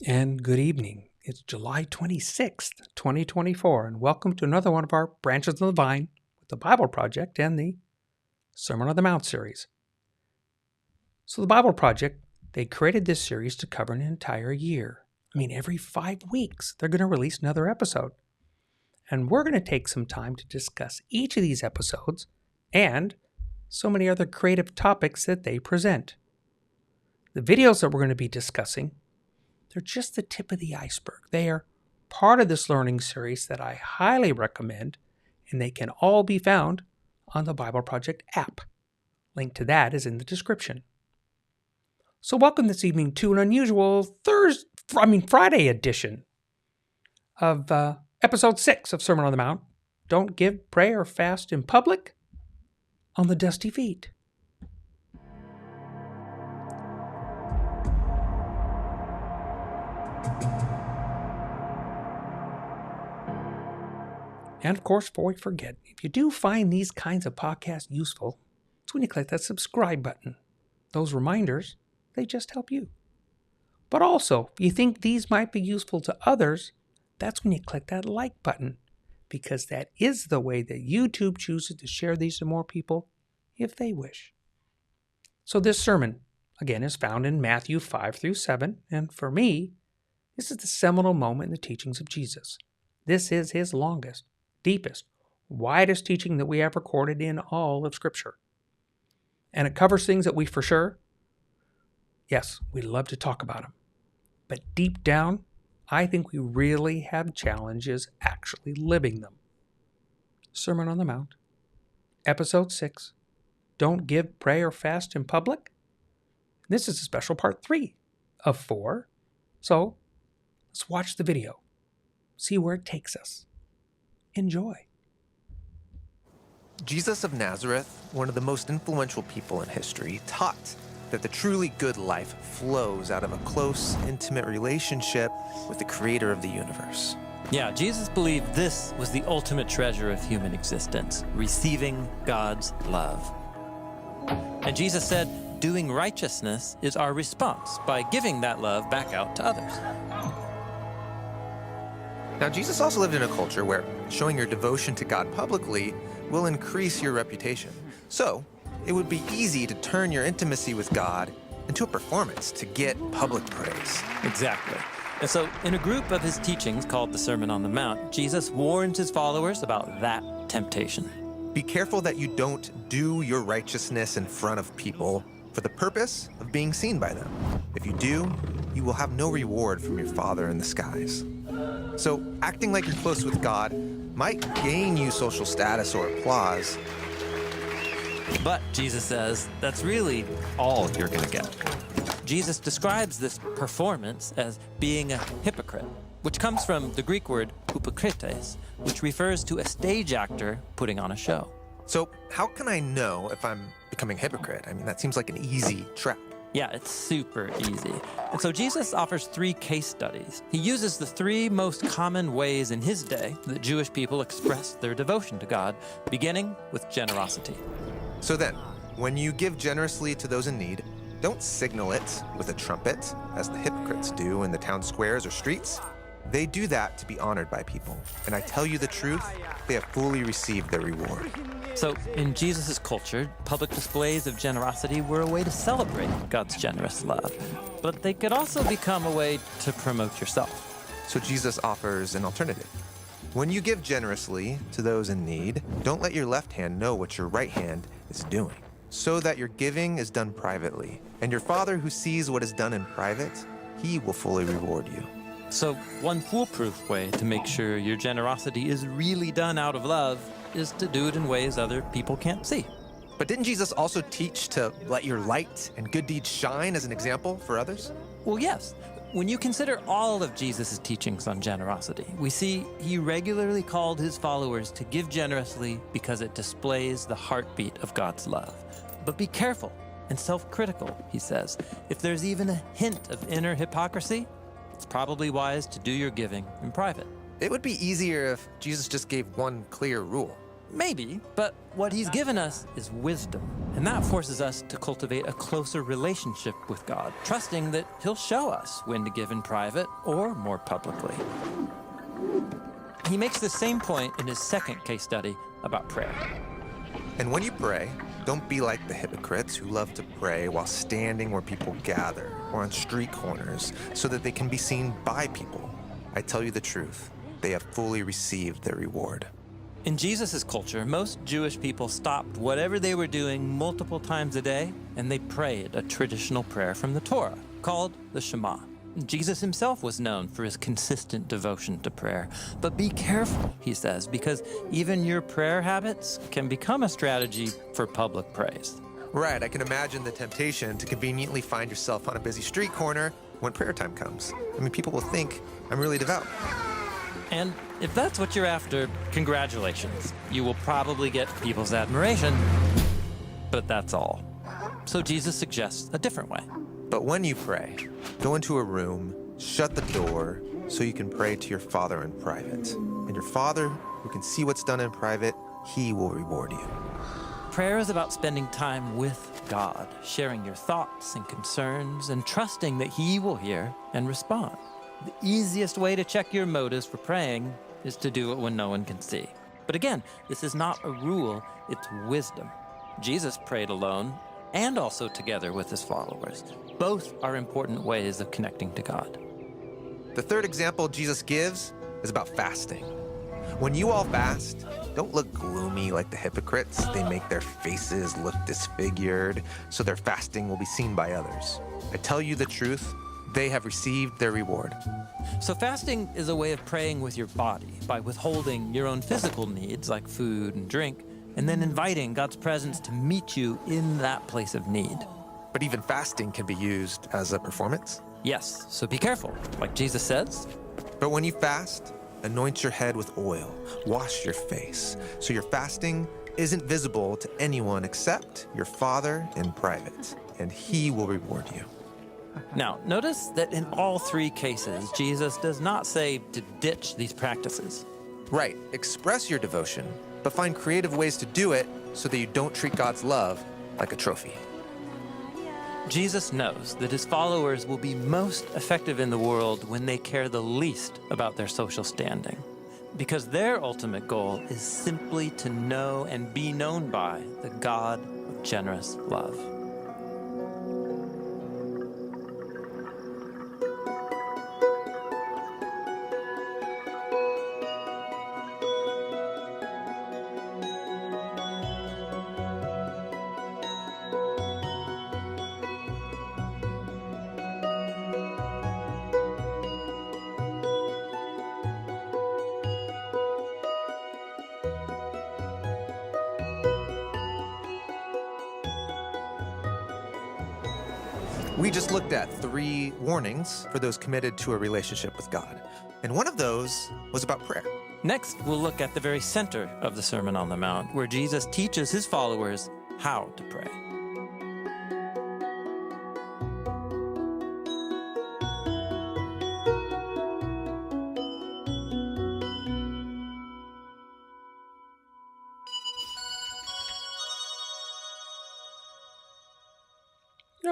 And good evening. It's July 26th, 2024, and welcome to another one of our Branches of the Vine with the Bible Project and the Sermon on the Mount series. So the Bible Project, they created this series to cover an entire year. Every 5 weeks, they're going to release another episode. And we're going to take some time to discuss each of these episodes and so many other creative topics that they present. The videos that we're going to be discussing, they're just the tip of the iceberg. They are part of this learning series that I highly recommend, and they can all be found on the Bible Project app. Link to that is in the description. So welcome this evening to an unusual Friday edition of episode 6 of Sermon on the Mount. Don't give, pray, or fast in public on the Dusty Feet. And of course, before we forget, if you do find these kinds of podcasts useful, it's when you click that subscribe button. Those reminders, they just help you. But also, if you think these might be useful to others, that's when you click that like button, because that is the way that YouTube chooses to share these to more people if they wish. So this sermon, again, is found in Matthew 5 through 7, and for me, this is the seminal moment in the teachings of Jesus. This is his longest, deepest, widest teaching that we have recorded in all of Scripture. And it covers things that we for sure, yes, we love to talk about them. But deep down, I think we really have challenges actually living them. Sermon on the Mount, Episode 6, Don't Give, Pray, or Fast in Public. This is a special part 3 of 4. So let's watch the video, see where it takes us. Enjoy. Jesus of Nazareth, one of the most influential people in history, taught that the truly good life flows out of a close, intimate relationship with the creator of the universe. Yeah, Jesus believed this was the ultimate treasure of human existence, receiving God's love. And Jesus said, doing righteousness is our response by giving that love back out to others. Now, Jesus also lived in a culture where showing your devotion to God publicly will increase your reputation. So, it would be easy to turn your intimacy with God into a performance to get public praise. Exactly. And so, in a group of his teachings called the Sermon on the Mount, Jesus warns his followers about that temptation. Be careful that you don't do your righteousness in front of people for the purpose of being seen by them. If you do, you will have no reward from your Father in the skies. So, acting like you're close with God might gain you social status or applause. But, Jesus says, that's really all you're going to get. Jesus describes this performance as being a hypocrite, which comes from the Greek word hypokrites, which refers to a stage actor putting on a show. So, how can I know if I'm becoming a hypocrite? That seems like an easy trap. Yeah, it's super easy. And so Jesus offers 3 case studies. He uses the 3 most common ways in his day that Jewish people expressed their devotion to God, beginning with generosity. So then, when you give generously to those in need, don't signal it with a trumpet, as the hypocrites do in the town squares or streets. They do that to be honored by people. And I tell you the truth, they have fully received their reward. So, in Jesus' culture, public displays of generosity were a way to celebrate God's generous love. But they could also become a way to promote yourself. So Jesus offers an alternative. When you give generously to those in need, don't let your left hand know what your right hand is doing, so that your giving is done privately. And your Father who sees what is done in private, he will fully reward you. So, one foolproof way to make sure your generosity is really done out of love is to do it in ways other people can't see. But didn't Jesus also teach to let your light and good deeds shine as an example for others? Well, yes. When you consider all of Jesus' teachings on generosity, we see he regularly called his followers to give generously because it displays the heartbeat of God's love. But be careful and self-critical, he says. If there's even a hint of inner hypocrisy, it's probably wise to do your giving in private. It would be easier if Jesus just gave one clear rule. Maybe, but what he's given us is wisdom. And that forces us to cultivate a closer relationship with God, trusting that he'll show us when to give in private or more publicly. He makes the same point in his second case study about prayer. And when you pray, don't be like the hypocrites who love to pray while standing where people gather or on street corners so that they can be seen by people. I tell you the truth, they have fully received their reward. In Jesus' culture, most Jewish people stopped whatever they were doing multiple times a day, and they prayed a traditional prayer from the Torah, called the Shema. Jesus himself was known for his consistent devotion to prayer. But be careful, he says, because even your prayer habits can become a strategy for public praise. Right, I can imagine the temptation to conveniently find yourself on a busy street corner when prayer time comes. I mean, people will think I'm really devout. And if that's what you're after, congratulations. You will probably get people's admiration, but that's all. So Jesus suggests a different way. But when you pray, go into a room, shut the door, so you can pray to your Father in private. And your Father, who can see what's done in private, he will reward you. Prayer is about spending time with God, sharing your thoughts and concerns, and trusting that he will hear and respond. The easiest way to check your motives for praying is to do it when no one can see. But again, this is not a rule, it's wisdom. Jesus prayed alone and also together with his followers. Both are important ways of connecting to God. The third example Jesus gives is about fasting. When you all fast, don't look gloomy like the hypocrites. They make their faces look disfigured, so their fasting will be seen by others. I tell you the truth, they have received their reward. So fasting is a way of praying with your body by withholding your own physical needs like food and drink, and then inviting God's presence to meet you in that place of need. But even fasting can be used as a performance. Yes, so be careful, like Jesus says. But when you fast, anoint your head with oil, wash your face, so your fasting isn't visible to anyone except your Father in private, and he will reward you. Now, notice that in all three cases, Jesus does not say to ditch these practices. Right, express your devotion, but find creative ways to do it so that you don't treat God's love like a trophy. Jesus knows that his followers will be most effective in the world when they care the least about their social standing, because their ultimate goal is simply to know and be known by the God of generous love. We just looked at 3 warnings for those committed to a relationship with God. And one of those was about prayer. Next, we'll look at the very center of the Sermon on the Mount, where Jesus teaches his followers how to pray.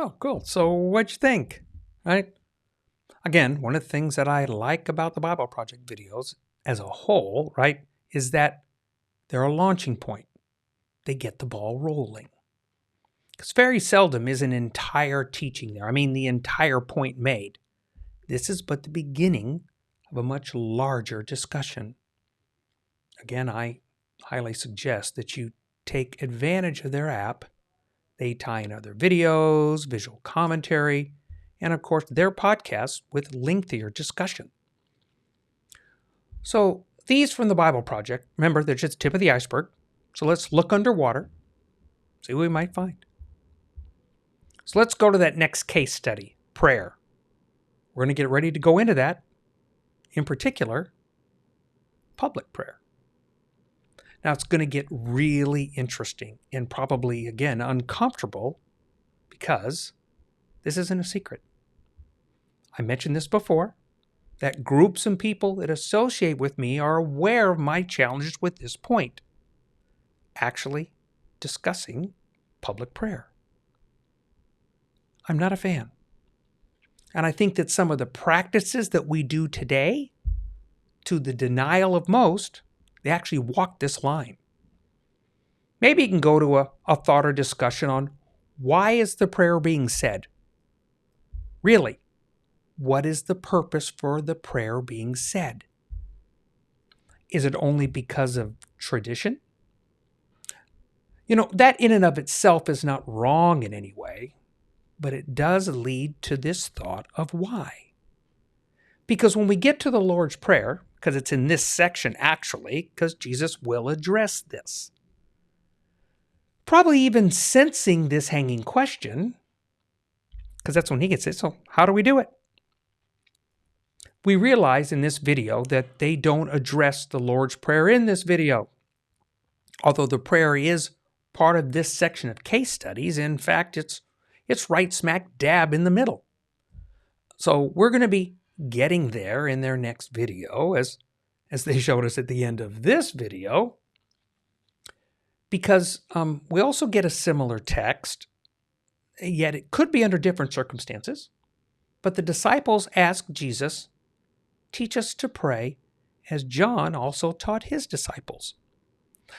Oh, cool. So what'd you think? Right? Again, one of the things that I like about the Bible Project videos as a whole, right, is that they're a launching point. They get the ball rolling. Because very seldom is an entire teaching there. I mean, the entire point made. This is but the beginning of a much larger discussion. Again, I highly suggest that you take advantage of their app. They tie in other videos, visual commentary, and of course their podcasts with lengthier discussion. So these from the Bible Project, remember, they're just the tip of the iceberg. So let's look underwater, see what we might find. So let's go to that next case study, prayer. We're going to get ready to go into that, in particular, public prayer. Now, it's going to get really interesting and probably, again, uncomfortable because this isn't a secret. I mentioned this before, that groups and people that associate with me are aware of my challenges with this point. actually discussing public prayer. I'm not a fan. And I think that some of the practices that we do today, to the denial of most, they actually walk this line. Maybe you can go to a thought or discussion on why is the prayer being said? Really, what is the purpose for the prayer being said? Is it only because of tradition? That in and of itself is not wrong in any way, but it does lead to this thought of why. Because when we get to the Lord's Prayer, because it's in this section actually, because Jesus will address this, probably even sensing this hanging question, because that's when he gets it. So how do we do it? We realize in this video that they don't address the Lord's Prayer in this video. Although the prayer is part of this section of case studies, in fact, it's right smack dab in the middle. So we're going to be getting there in their next video, as they showed us at the end of this video, because we also get a similar text, yet it could be under different circumstances. But the disciples ask Jesus, teach us to pray as John also taught his disciples.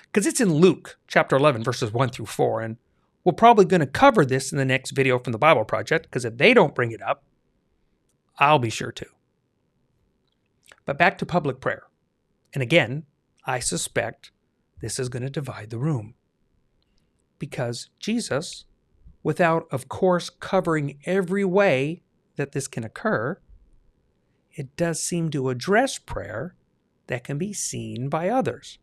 Because it's in Luke chapter 11, verses 1 through 4, and we're probably going to cover this in the next video from the Bible Project, because if they don't bring it up, I'll be sure to. But back to public prayer. And again, I suspect this is going to divide the room. Because Jesus, without, of course, covering every way that this can occur, it does seem to address prayer that can be seen by others.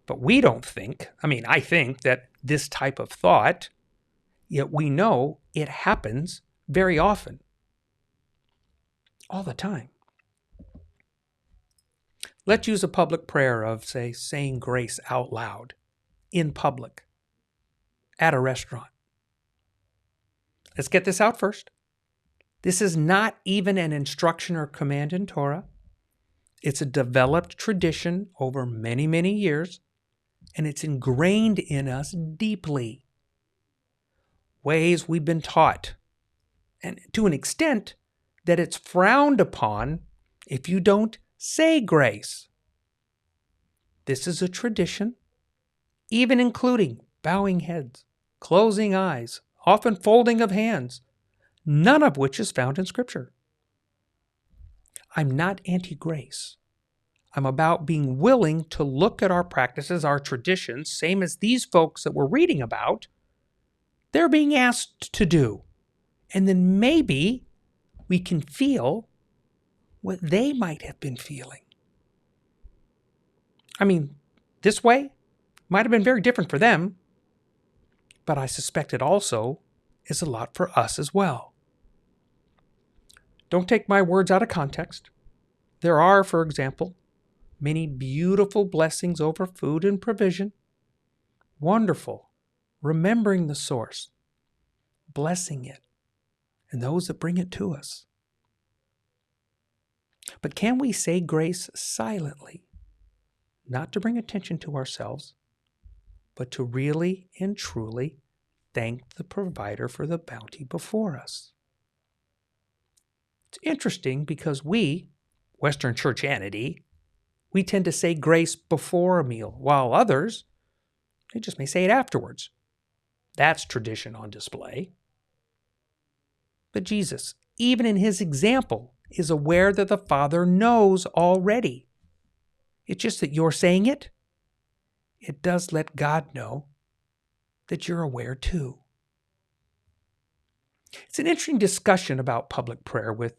But we don't think, I think that this type of thought, yet we know it happens very often. All the time. Let's use a public prayer of, say, saying grace out loud, in public, at a restaurant. Let's get this out first. This is not even an instruction or command in Torah. It's a developed tradition over many, many years, and it's ingrained in us deeply. Ways we've been taught, and to an extent that it's frowned upon if you don't say grace. This is a tradition, even including bowing heads, closing eyes, often folding of hands, none of which is found in Scripture. I'm not anti-grace. I'm about being willing to look at our practices, our traditions, same as these folks that we're reading about, they're being asked to do. And then maybe we can feel what they might have been feeling. This way might have been very different for them, but I suspect it also is a lot for us as well. Don't take my words out of context. There are, for example, many beautiful blessings over food and provision. Wonderful. Remembering the source, blessing it, and those that bring it to us. But can we say grace silently, not to bring attention to ourselves, but to really and truly thank the provider for the bounty before us? It's interesting because we, Western churchianity, we tend to say grace before a meal, while others, they just may say it afterwards. That's tradition on display. But Jesus, even in his example, is aware that the Father knows already. It's just that you're saying it. It does let God know that you're aware too. It's an interesting discussion about public prayer with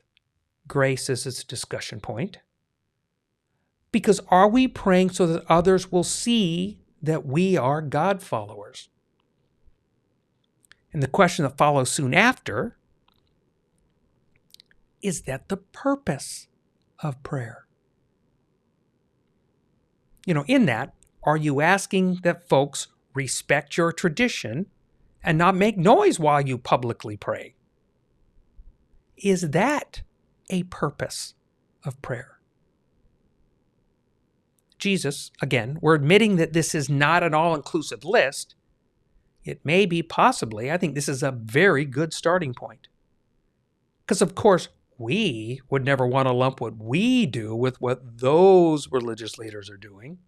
grace as its discussion point. Because are we praying so that others will see that we are God followers? And the question that follows soon after, is that the purpose of prayer? In that, are you asking that folks respect your tradition and not make noise while you publicly pray? Is that a purpose of prayer? Jesus, again, we're admitting that this is not an all-inclusive list. It may be possibly, I think this is a very good starting point. Because, of course, we would never want to lump what we do with what those religious leaders are doing.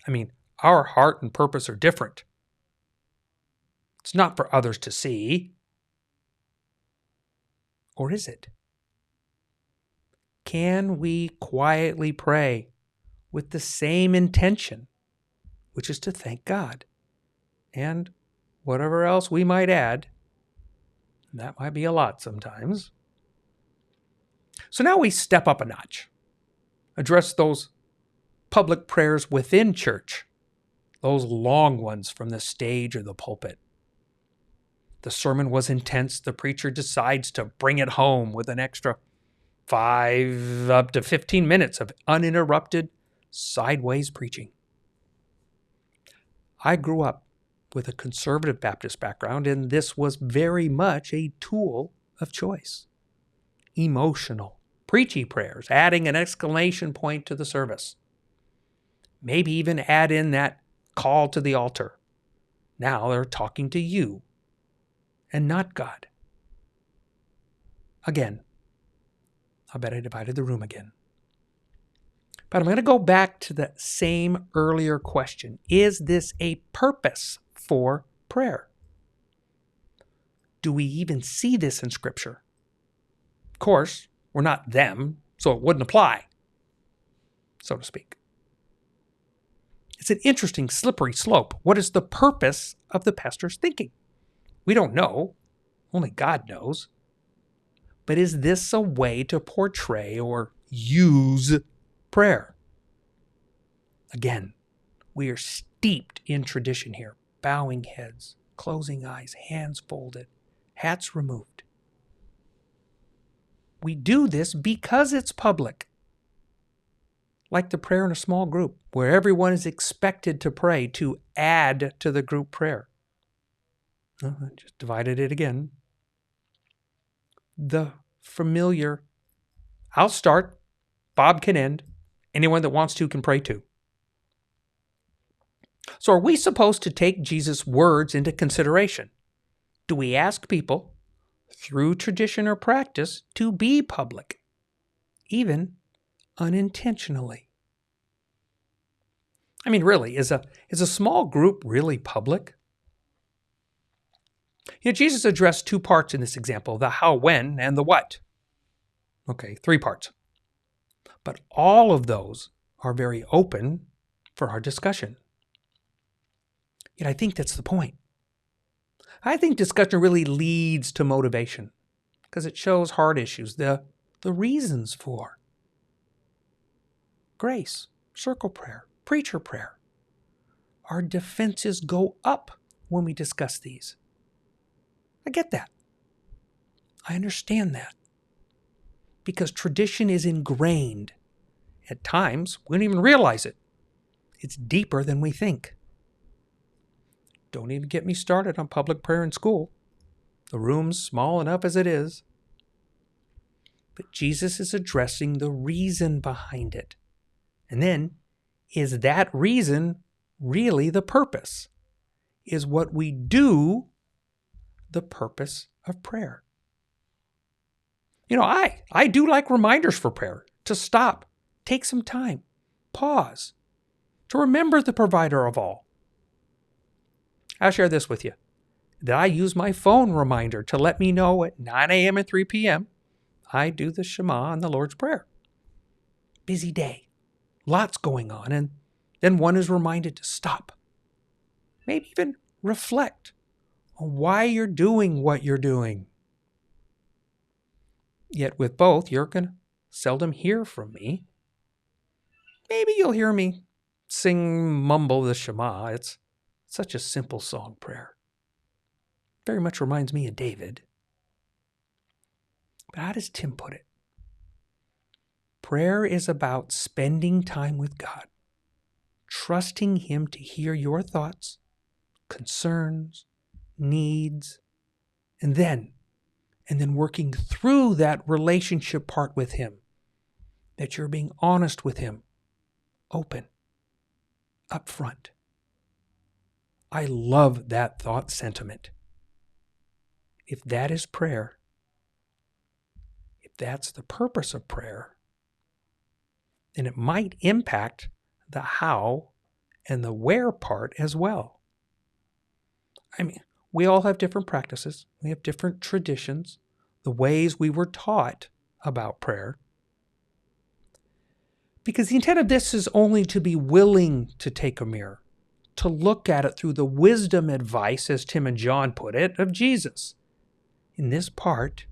I mean, our heart and purpose are different. It's not for others to see. Or is it? Can we quietly pray with the same intention, which is to thank God, and whatever else we might add? That might be a lot sometimes. So now we step up a notch, address those public prayers within church, those long ones from the stage or the pulpit. The sermon was intense. The preacher decides to bring it home with an extra 5 up to 15 minutes of uninterrupted sideways preaching. I grew up with a conservative Baptist background, and this was very much a tool of choice. Emotional, preachy prayers, adding an exclamation point to the service. Maybe even add in that call to the altar. Now they're talking to you and not God. Again, I bet I divided the room again. But I'm going to go back to the same earlier question. Is this a purpose for prayer? Do we even see this in Scripture? Of course, we're not them, so it wouldn't apply, so to speak. It's an interesting slippery slope. What is the purpose of the pastor's thinking? We don't know. Only God knows. But is this a way to portray or use prayer? Again, we are steeped in tradition here. Bowing heads, closing eyes, hands folded, hats removed. We do this because it's public. Like the prayer in a small group, where everyone is expected to pray to add to the group prayer. I just divided it again. The familiar, I'll start, Bob can end, anyone that wants to can pray too. So are we supposed to take Jesus' words into consideration? Do we ask people, through tradition or practice, to be public, even unintentionally? I mean, really, is a small group really public? You know, Jesus addressed 2 parts in this example, the how, when, and the what. Okay, 3 parts. But all of those are very open for our discussion. Yet I think that's the point. I think discussion really leads to motivation because it shows hard issues, the reasons for grace, circle prayer, preacher prayer. Our defenses go up when we discuss these. I get that. I understand that. Because tradition is ingrained. At times, we don't even realize it. It's deeper than we think. Don't even get me started on public prayer in school. The room's small enough as it is. But Jesus is addressing the reason behind it. And then, is that reason really the purpose? Is what we do the purpose of prayer? You know, I do like reminders for prayer, to stop, take some time, pause, to remember the provider of all. I'll share this with you, that I use my phone reminder to let me know at 9 a.m. and 3 p.m. I do the Shema and the Lord's Prayer. Busy day, lots going on, and then one is reminded to stop. Maybe even reflect on why you're doing what you're doing. Yet with both, you're going to seldom hear from me. Maybe you'll hear me mumble the Shema. It's such a simple song prayer. Very much reminds me of David. But how does Tim put it? Prayer is about spending time with God, trusting Him to hear your thoughts, concerns, needs, and then working through that relationship part with Him, that you're being honest with Him, open, up front. I love that thought sentiment. If that is prayer, if that's the purpose of prayer, then it might impact the how and the where part as well. I mean, we all have different practices. We have different traditions, the ways we were taught about prayer. Because the intent of this is only to be willing to take a mirror, to look at it through the wisdom advice, as Tim and John put it, of Jesus in this part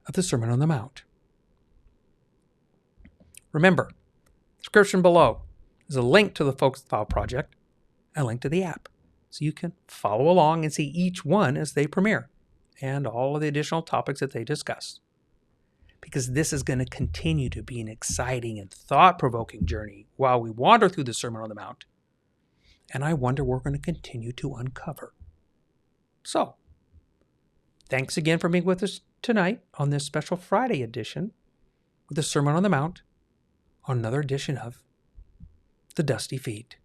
of the Sermon on the Mount. Remember, description below is a link to the Focus File project, a link to the app, so you can follow along and see each one as they premiere and all of the additional topics that they discuss. Because this is going to continue to be an exciting and thought-provoking journey while we wander through the Sermon on the Mount. And I wonder we're going to continue to uncover. So, thanks again for being with us tonight on this special Friday edition with the Sermon on the Mount, on another edition of The Dusty Feet.